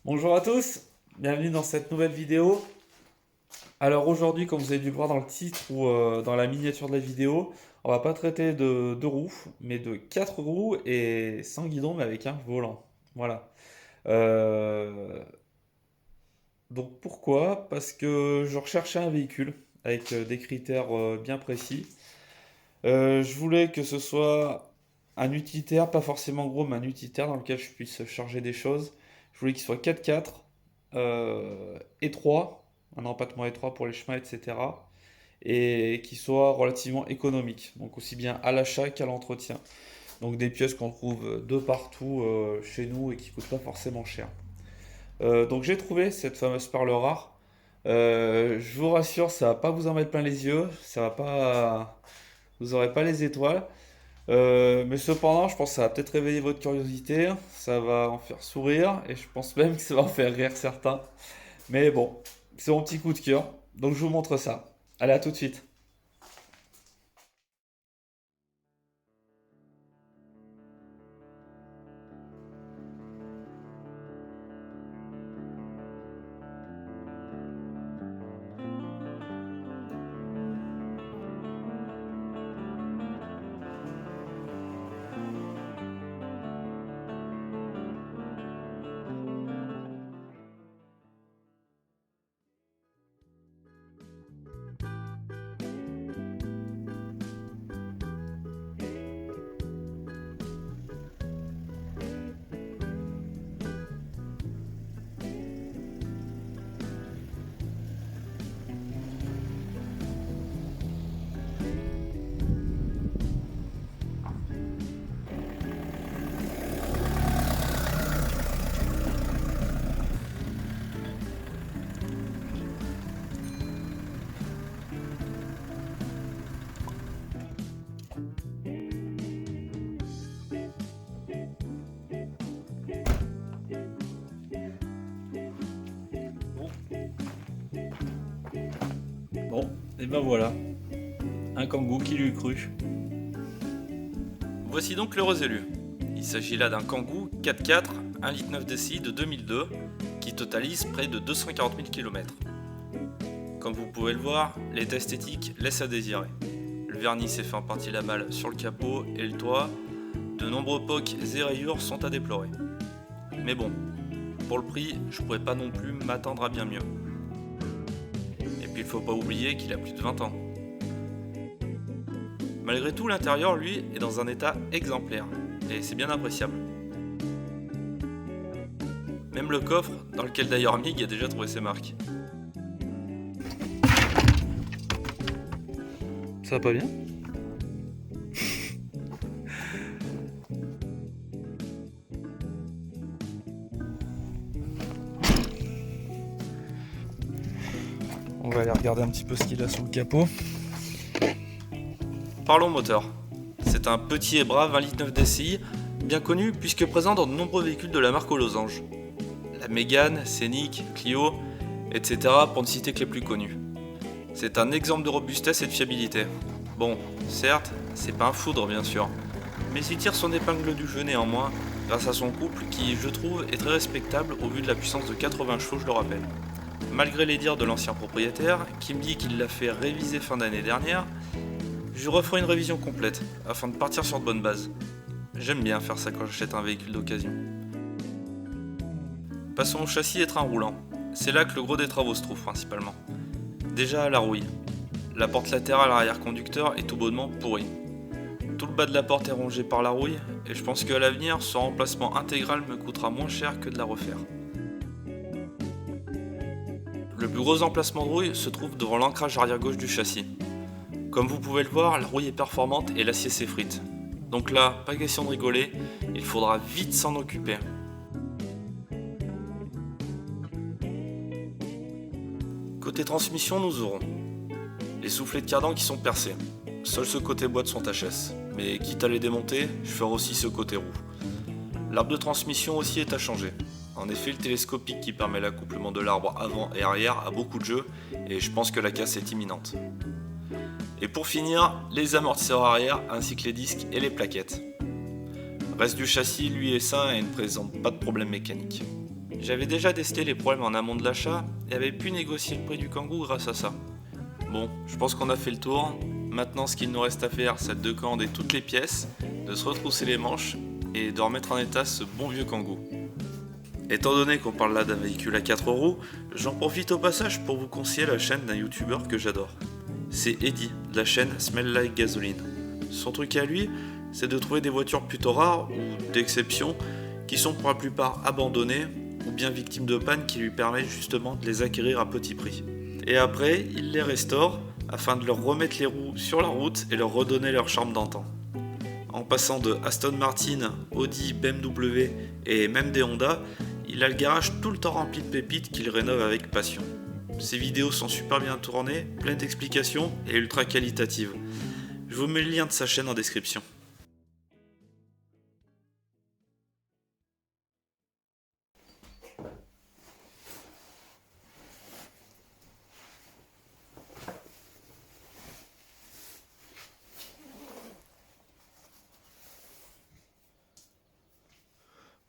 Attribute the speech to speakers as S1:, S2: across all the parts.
S1: Bonjour à tous, bienvenue dans cette nouvelle vidéo. Alors aujourd'hui, comme vous avez dû le voir dans le titre ou dans la miniature de la vidéo, on va pas traiter de roues, mais de quatre roues et sans guidon, mais avec un volant. Voilà. Euh, donc pourquoi? Parce que je recherchais un véhicule avec des critères bien précis. Je voulais que ce soit un utilitaire, pas forcément gros, mais un utilitaire dans lequel je puisse charger des choses. Je voulais qu'il soit 4x4, étroit, un empattement étroit pour les chemins, etc. Et qu'il soit relativement économique, donc aussi bien à l'achat qu'à l'entretien. Donc des pièces qu'on trouve de partout chez nous et qui coûtent pas forcément cher. Donc j'ai trouvé cette fameuse perle rare. Je vous rassure, ça va pas vous en mettre plein les yeux, ça va pas, vous aurez pas les étoiles. Mais cependant, je pense que ça va peut-être réveiller votre curiosité, ça va en faire sourire, et je pense même que ça va en faire rire certains. Mais bon, c'est mon petit coup de cœur, donc je vous montre ça. Allez, à tout de suite. Bon, et ben voilà, un Kangoo qui lui cru. Voici donc l'heureux élu. Il s'agit là d'un Kangoo 4x4 1,9 litre DCI de 2002 qui totalise près de 240 000 km. Comme vous pouvez le voir, l'état esthétique laisse à désirer. Le vernis s'est fait en partie la malle sur le capot et le toit. De nombreux pocs et rayures sont à déplorer. Mais bon, pour le prix, je pourrais pas non plus m'attendre à bien mieux. Et puis il faut pas oublier qu'il a plus de 20 ans. Malgré tout, l'intérieur, lui, est dans un état exemplaire, et c'est bien appréciable. Même le coffre, dans lequel d'ailleurs Mig a déjà trouvé ses marques. Ça va pas bien? On va aller regarder un petit peu ce qu'il a sous le capot. Parlons moteur. C'est un petit et brave 1,9 litre DCI, bien connu puisque présent dans de nombreux véhicules de la marque aux losanges. La Mégane, Scénic, Clio, etc. pour ne citer que les plus connus. C'est un exemple de robustesse et de fiabilité. Bon, certes, c'est pas un foudre bien sûr, mais il tire son épingle du jeu néanmoins grâce à son couple qui, je trouve, est très respectable au vu de la puissance de 80 chevaux, je le rappelle. Malgré les dires de l'ancien propriétaire, qui me dit qu'il l'a fait réviser fin d'année dernière, je referai une révision complète afin de partir sur de bonnes bases. J'aime bien faire ça quand j'achète un véhicule d'occasion. Passons au châssis et train roulant. C'est là que le gros des travaux se trouve principalement. Déjà la rouille. La porte latérale arrière conducteur est tout bonnement pourrie. Tout le bas de la porte est rongé par la rouille et je pense qu'à l'avenir, son remplacement intégral me coûtera moins cher que de la refaire. Le plus gros emplacement de rouille se trouve devant l'ancrage arrière gauche du châssis. Comme vous pouvez le voir, la rouille est performante et l'acier s'effrite. Donc là, pas question de rigoler, il faudra vite s'en occuper. Côté transmission, nous aurons les soufflets de cardan qui sont percés. Seul ce côté boîte sont HS, mais quitte à les démonter, je ferai aussi ce côté roue. L'arbre de transmission aussi est à changer. En effet, le télescopique qui permet l'accouplement de l'arbre avant et arrière a beaucoup de jeu et je pense que la casse est imminente. Et pour finir, les amortisseurs arrière ainsi que les disques et les plaquettes. Le reste du châssis, lui, est sain et ne présente pas de problème mécanique. J'avais déjà testé les problèmes en amont de l'achat et avait pu négocier le prix du Kangoo grâce à ça. Bon, je pense qu'on a fait le tour. Maintenant, ce qu'il nous reste à faire, c'est de commander toutes les pièces, de se retrousser les manches et de remettre en état ce bon vieux Kangoo. Étant donné qu'on parle là d'un véhicule à 4 roues, j'en profite au passage pour vous conseiller la chaîne d'un youtubeur que j'adore. C'est Eddie, de la chaîne Smell Like Gasoline. Son truc à lui, c'est de trouver des voitures plutôt rares ou d'exception qui sont pour la plupart abandonnées ou bien victimes de panne qui lui permettent justement de les acquérir à petit prix. Et après, il les restaure afin de leur remettre les roues sur la route et leur redonner leur charme d'antan. En passant de Aston Martin, Audi, BMW et même des Honda, il a le garage tout le temps rempli de pépites qu'il rénove avec passion. Ses vidéos sont super bien tournées, pleines d'explications et ultra qualitatives. Je vous mets le lien de sa chaîne en description.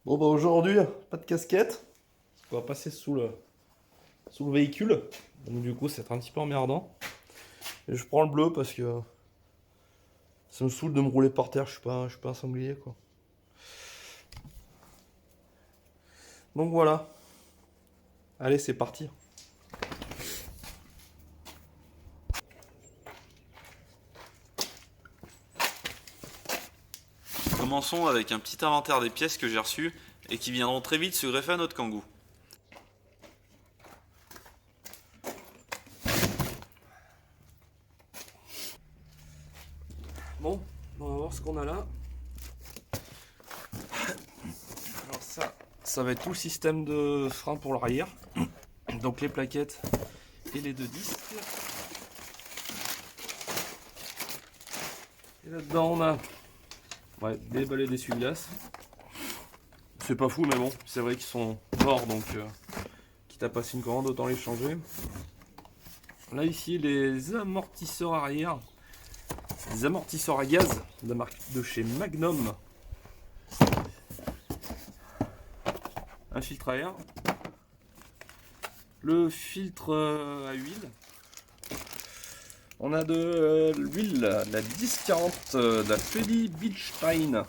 S2: Bon bah aujourd'hui, pas de casquette. On va passer sous le véhicule. Donc du coup c'est un petit peu emmerdant. Et je prends le bleu parce que ça me saoule de me rouler par terre, je suis pas un sanglier quoi. Donc voilà. Allez c'est parti.
S1: Commençons avec un petit inventaire des pièces que j'ai reçues et qui viendront très vite se greffer à notre Kangoo.
S2: Bon, on va voir ce qu'on a là. Alors ça va être tout le système de frein pour l'arrière. Donc les plaquettes et les deux disques. Et là-dedans on a des balais d'essuie-glace. C'est pas fou mais bon, c'est vrai qu'ils sont morts donc quitte à passer une commande autant les changer. Là ici les amortisseurs arrière. Des amortisseurs à gaz de la marque de chez Magnum. Un filtre à air. Le filtre à huile. On a de l'huile, la 1040 de la Feli Bilstein.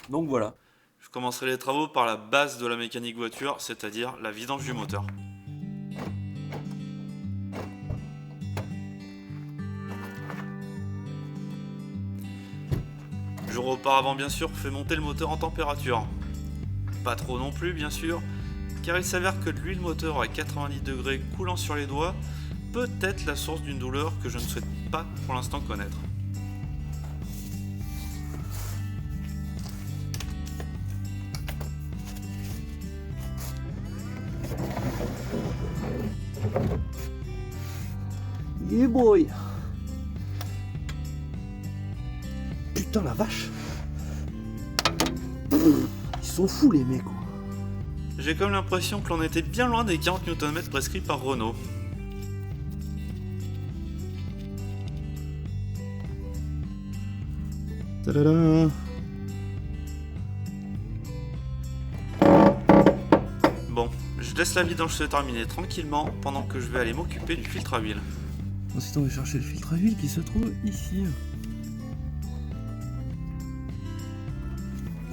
S2: Donc voilà.
S1: Je commencerai les travaux par la base de la mécanique voiture, c'est-à-dire la vidange du moteur. J'aurais auparavant bien sûr fait monter le moteur en température. Pas trop non plus bien sûr, car il s'avère que de l'huile moteur à 90 degrés coulant sur les doigts peut être la source d'une douleur que je ne souhaite pas pour l'instant connaître.
S2: Yeah boy. Putain la vache. Ils sont fous les mecs quoi.
S1: J'ai comme l'impression que l'on était bien loin des 40 Nm prescrits par Renault.
S2: Tadada.
S1: Bon, je laisse la vidange se terminer tranquillement pendant que je vais aller m'occuper du filtre à huile.
S2: Ensuite on va chercher le filtre à huile qui se trouve ici.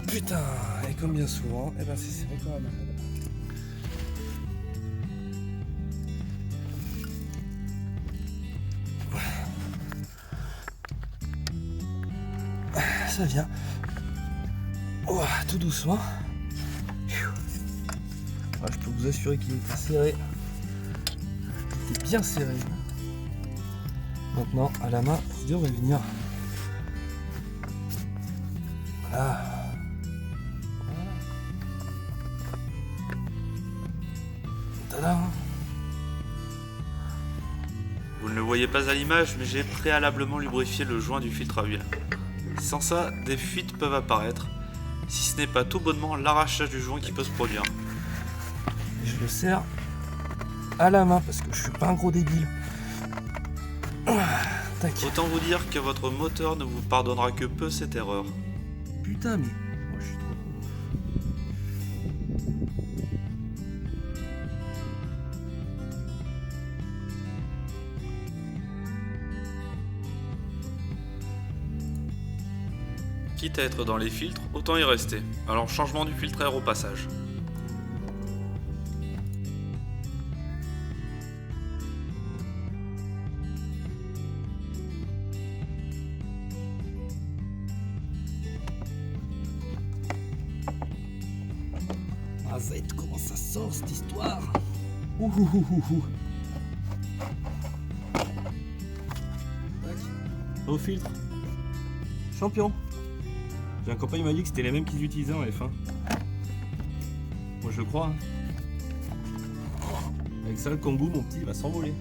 S2: Putain, et comme bien souvent, et ben c'est serré comme un malade. Ça vient. Oh, tout doucement. Je peux vous assurer qu'il était serré. Il était bien serré. Maintenant, à la main, il devrait venir. Voilà. Tada.
S1: Vous ne le voyez pas à l'image, mais j'ai préalablement lubrifié le joint du filtre à huile. Sans ça, des fuites peuvent apparaître, si ce n'est pas tout bonnement l'arrachage du joint qui peut se produire.
S2: Je le serre à la main parce que je suis pas un gros débile. Tac.
S1: Autant vous dire que votre moteur ne vous pardonnera que peu cette erreur.
S2: Putain mais moi je suis trop con.
S1: Quitte à être dans les filtres, autant y rester. Alors changement du filtre à air au passage.
S3: Ah zette, comment ça sort cette histoire?
S2: Ouh. Au filtre. Champion. J'ai un copain qui m'a dit que c'était les mêmes qu'ils utilisaient en F1. Moi je le crois. Hein. Avec ça le Kangoo mon petit il va s'envoler.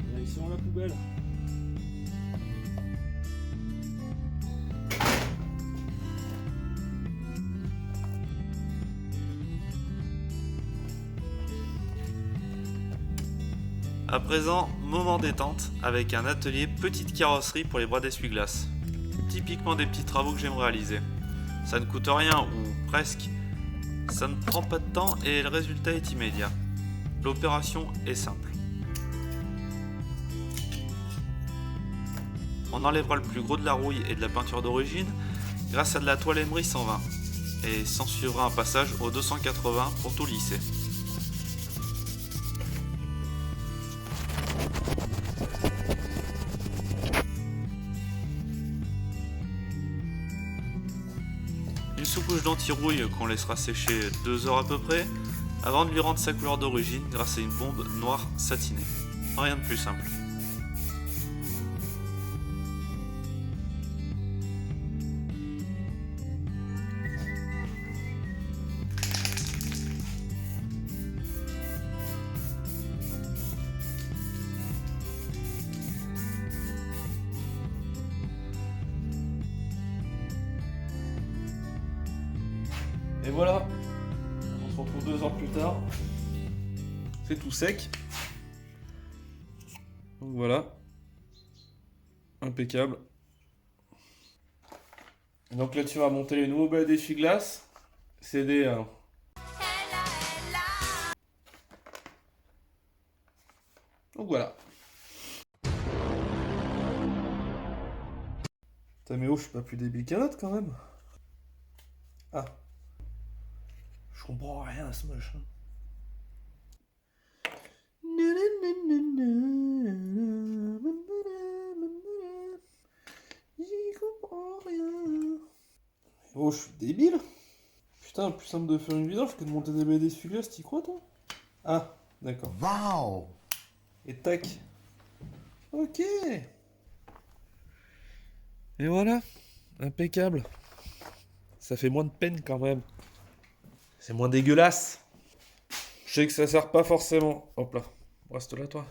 S2: Direction la poubelle.
S1: À présent, moment détente avec un atelier petite carrosserie pour les bras d'essuie-glace. Typiquement des petits travaux que j'aime réaliser. Ça ne coûte rien ou presque, ça ne prend pas de temps et le résultat est immédiat. L'opération est simple. On enlèvera le plus gros de la rouille et de la peinture d'origine grâce à de la toile Emery 120 et s'en suivra un passage au 280 pour tout lisser. Une sous-couche d'anti-rouille qu'on laissera sécher 2 heures à peu près avant de lui rendre sa couleur d'origine grâce à une bombe noire satinée. Rien de plus simple.
S2: Et voilà, on se retrouve 2 heures plus tard. C'est tout sec. Donc voilà. Impeccable. Donc là-dessus, on va monter les nouveaux balais d'essuie-glace. C'est des... Donc voilà. Putain mais oh, je suis pas plus débile qu'un autre quand même. Ah. Je comprends rien à ce machin. J'y comprends rien. Oh, je suis débile. Putain, plus simple de faire une vidange que de monter des BD essuie-glace, t'y crois toi? Ah, d'accord.
S3: Waouh!
S2: Et tac. Ok. Et voilà. Impeccable. Ça fait moins de peine quand même. C'est moins dégueulasse. Je sais que ça sert pas forcément. Hop là. Reste là toi.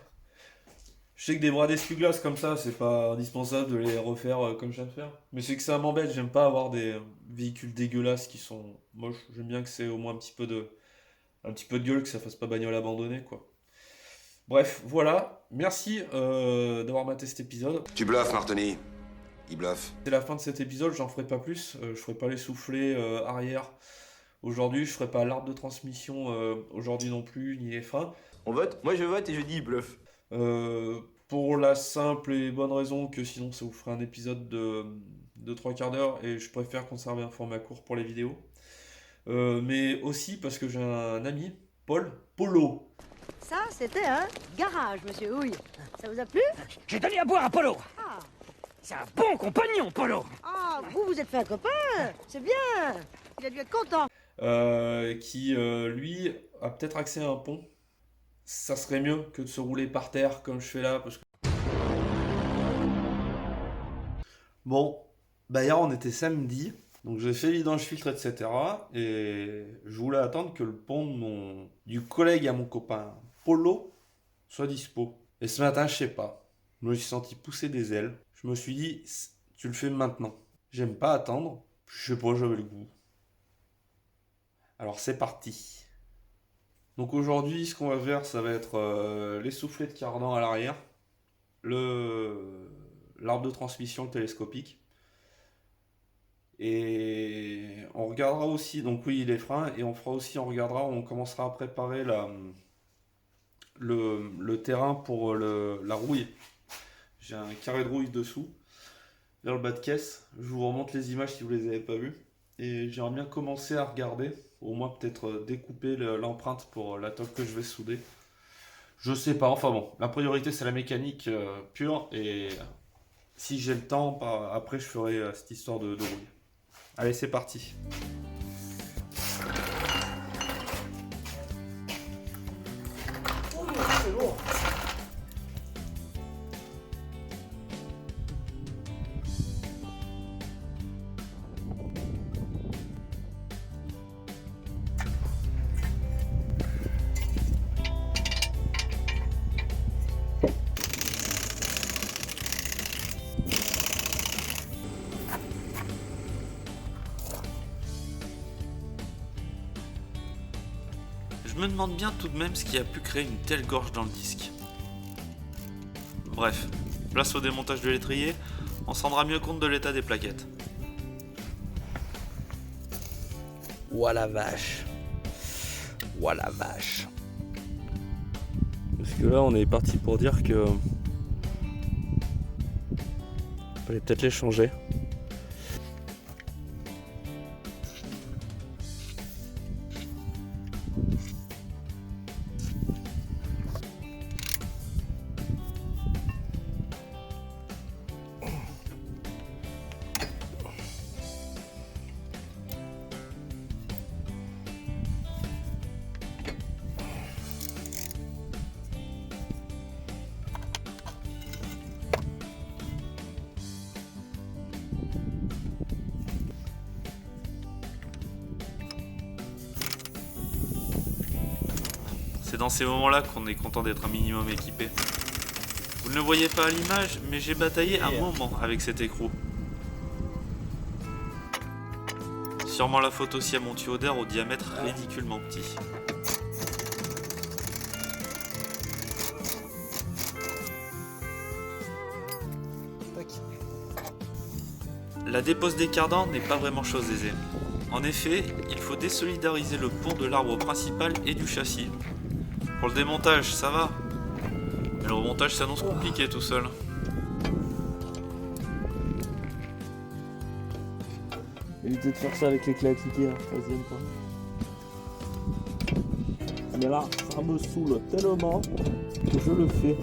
S2: Je sais que des bras d'essuie-glace comme ça, c'est pas indispensable de les refaire comme je viens de faire. Mais c'est que ça m'embête, j'aime pas avoir des véhicules dégueulasses qui sont moches. J'aime bien que c'est au moins un petit peu de gueule, que ça fasse pas bagnole abandonnée quoi. Bref, voilà. Merci d'avoir maté cet épisode.
S4: Tu bluffes, Martoni. Il bluffe.
S2: C'est la fin de cet épisode, j'en ferai pas plus. Je ferai pas les soufflets arrière aujourd'hui, je ferai pas l'arbre de transmission aujourd'hui non plus, ni les freins.
S5: On vote? Moi je vote et je dis il bluffe.
S2: Pour la simple et bonne raison que sinon ça vous ferait un épisode de 3 quarts d'heure et je préfère conserver un format court pour les vidéos. Mais aussi parce que j'ai un ami, Polo.
S6: Ça, c'était un garage, monsieur Houille. Ça vous a plu?
S3: J'ai donné à boire à Polo!
S6: Ah,
S3: C'est un bon compagnon, Polo!
S6: ah, vous êtes fait un copain. C'est bien. Il a dû être content.
S2: Qui lui a peut-être accès à un pont. Ça serait mieux que de se rouler par terre comme je fais là parce que... Bon, bah hier on était samedi, donc j'ai fait vidange filtre etc. Et je voulais attendre que le pont du collègue à mon copain Polo soit dispo. Et ce matin je sais pas, je me suis senti pousser des ailes. Je me suis dit tu le fais maintenant. J'aime pas attendre, je sais pas, j'avais le goût. Alors c'est parti. Donc aujourd'hui, ce qu'on va faire, ça va être les soufflets de cardan à l'arrière, l'arbre de transmission télescopique. Et on regardera aussi, donc oui, les freins, et on fera aussi, on commencera à préparer le terrain pour la rouille. J'ai un carré de rouille dessous, vers le bas de caisse. Je vous remonte les images si vous les avez pas vues. Et j'aimerais bien commencer à regarder, au moins peut-être découper l'empreinte pour la tôle que je vais souder. Je sais pas, enfin bon, la priorité c'est la mécanique pure, et si j'ai le temps, bah, après je ferai cette histoire de rouille. Allez, c'est parti.
S3: C'est lourd.
S1: Je me demande bien tout de même ce qui a pu créer une telle gorge dans le disque. Bref, place au démontage de l'étrier, on se rendra mieux compte de l'état des plaquettes.
S3: Ouah la vache. Ouah la vache.
S2: Parce que là, on est parti pour dire que fallait peut-être les changer.
S1: C'est dans ces moments-là qu'on est content d'être un minimum équipé. Vous ne le voyez pas à l'image, mais j'ai bataillé un moment avec cet écrou. Sûrement la faute aussi à mon tuyau d'air au diamètre ridiculement petit. La dépose des cardans n'est pas vraiment chose aisée. En effet, il faut désolidariser le pont de l'arbre principal et du châssis. Pour le démontage, ça va. Mais le remontage s'annonce compliqué tout seul.
S2: Évitez de faire ça avec les clés à cliquer, hein, ça se vienne pas. Mais là, ça me saoule tellement que je le fais.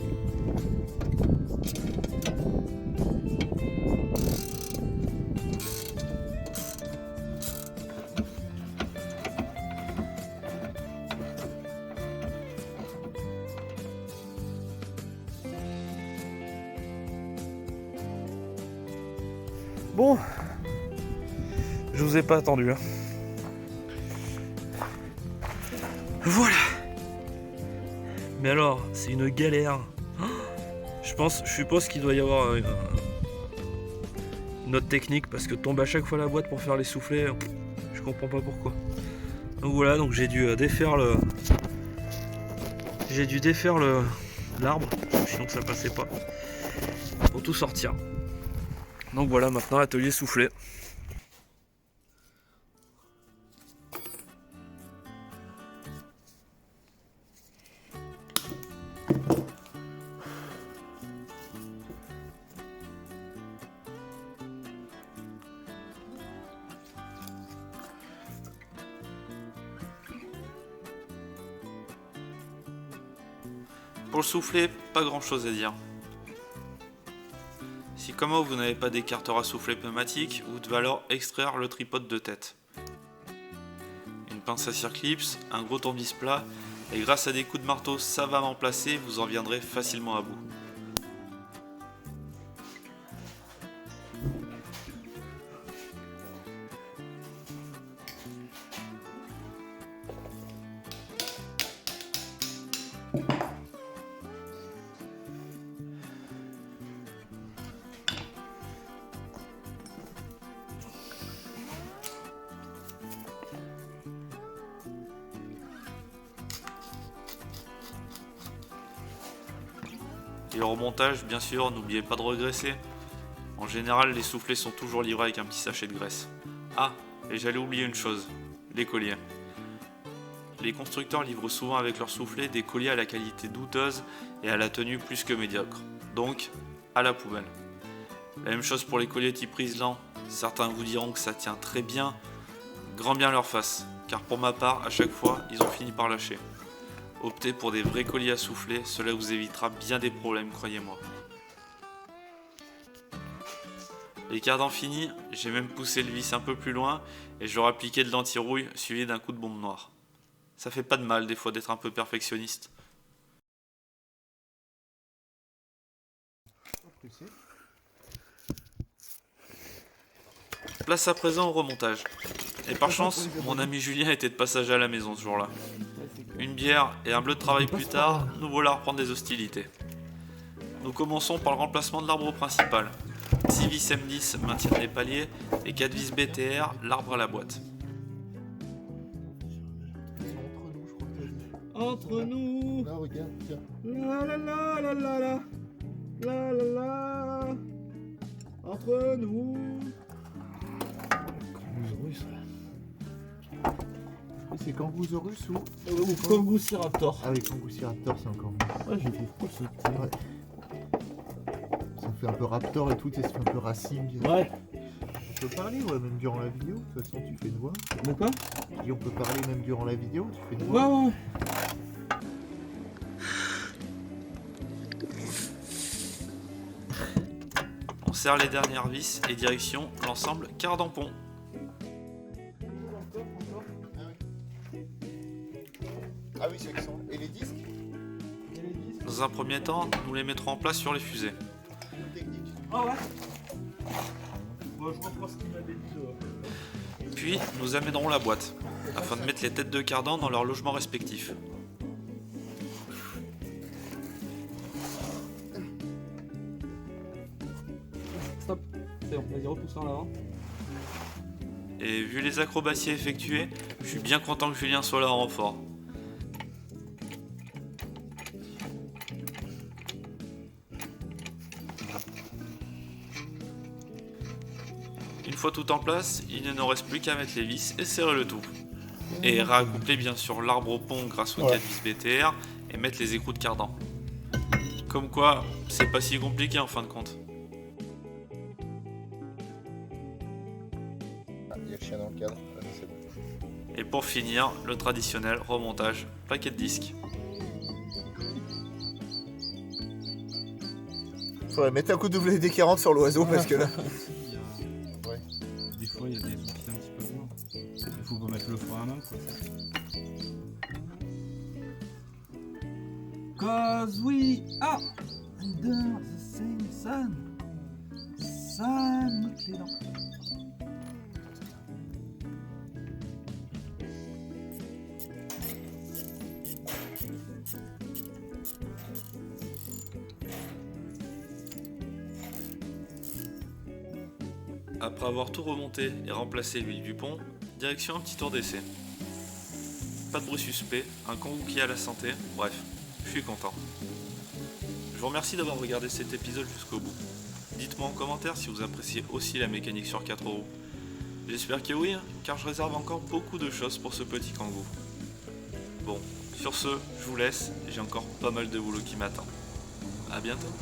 S2: Bon, je vous ai pas attendu. Hein. Voilà. Mais alors, c'est une galère. Je suppose qu'il doit y avoir une autre technique parce que tombe à chaque fois la boîte pour faire les soufflets. Je comprends pas pourquoi. Donc voilà, donc j'ai dû défaire l'arbre, sinon ça passait pas. Pour tout sortir. Donc voilà, maintenant atelier soufflé.
S1: Pour le soufflet, pas grand chose à dire. Si comme moi vous n'avez pas d'écarteur à soufflet pneumatique, vous devez alors extraire le tripode de tête. Une pince à circlips, un gros tournevis plat, et grâce à des coups de marteau savamment placés, vous en viendrez facilement à bout. Et au remontage, bien sûr, n'oubliez pas de regraisser. En général, les soufflets sont toujours livrés avec un petit sachet de graisse. Ah, et j'allais oublier une chose, les colliers. Les constructeurs livrent souvent avec leurs soufflets des colliers à la qualité douteuse et à la tenue plus que médiocre. Donc, à la poubelle. La même chose pour les colliers type Riesland. Certains vous diront que ça tient très bien. Grand bien leur face, car pour ma part, à chaque fois, ils ont fini par lâcher. Optez pour des vrais colliers à souffler, cela vous évitera bien des problèmes, croyez-moi. Les cardans finis, j'ai même poussé le vis un peu plus loin et je leur appliqué de l'anti-rouille suivi d'un coup de bombe noire. Ça fait pas de mal des fois d'être un peu perfectionniste. Place à présent au remontage. Et par chance, mon ami Julien était de passage à la maison ce jour-là. Une bière et un bleu de travail plus tard, nous voilà à reprendre des hostilités. Nous commençons par le remplacement de l'arbre principal. 6 vis M10 maintiennent les paliers et 4 vis BTR l'arbre à la boîte.
S3: Entre nous.
S7: Là, regarde, tiens.
S3: La la la la la la. La la la. Entre nous.
S7: Kangousaurus. C'est Kangousaurus ou
S3: Kangouciraptor.
S7: Ah oui, Kangouciraptor, c'est encore mieux. Ouais, j'ai fait cool ce petit. Ouais. Ça fait un peu raptor et tout, et ça fait un peu racing.
S3: Ouais.
S7: On peut parler, ouais, même durant la vidéo. De toute façon, tu fais une voix.
S3: De quoi?
S7: Et on peut parler même durant la vidéo, tu fais une
S3: Ouais,
S7: voix.
S3: ouais.
S1: On serre les dernières vis et direction l'ensemble cardan-pont.
S7: Ah oui, c'est que ça. Et les disques?
S1: Dans un premier temps, nous les mettrons en place sur les fusées.
S7: Technique.
S3: Ah ouais. Bon, je reprends ce qu'il m'avait dit.
S1: Puis, nous amènerons la boîte, afin de mettre les têtes de cardan dans leurs logements respectifs.
S3: Stop. C'est bon, vas-y, repousse en avant.
S1: Et vu les acrobaties effectuées, je suis bien content que Julien soit là en renfort. Une fois tout en place, il ne nous reste plus qu'à mettre les vis et serrer le tout. Et raccoupler bien sûr l'arbre au pont grâce aux 4 vis BTR et mettre les écrous de cardan. Comme quoi, c'est pas si compliqué en fin de compte.
S7: Ah, il y a le chien dans le cadre. Ah, c'est bon.
S1: Et pour finir, le traditionnel remontage, plaquette disque.
S7: Faudrait mettre un coup de WD-40 sur l'oiseau parce que là.
S8: Ouais. Des fois, il y a des outils un petit peu loin. Il faut pas mettre le frein à main, quoi.
S3: Cause we are under the same sun. Sun, nique les dents.
S1: Après avoir tout remonté et remplacé l'huile du pont, direction un petit tour d'essai. Pas de bruit suspect, un Kangoo qui a la santé, bref, je suis content. Je vous remercie d'avoir regardé cet épisode jusqu'au bout. Dites-moi en commentaire si vous appréciez aussi la mécanique sur 4 roues. J'espère que oui, car je réserve encore beaucoup de choses pour ce petit Kangoo. Bon, sur ce, je vous laisse, j'ai encore pas mal de boulot qui m'attend. A bientôt.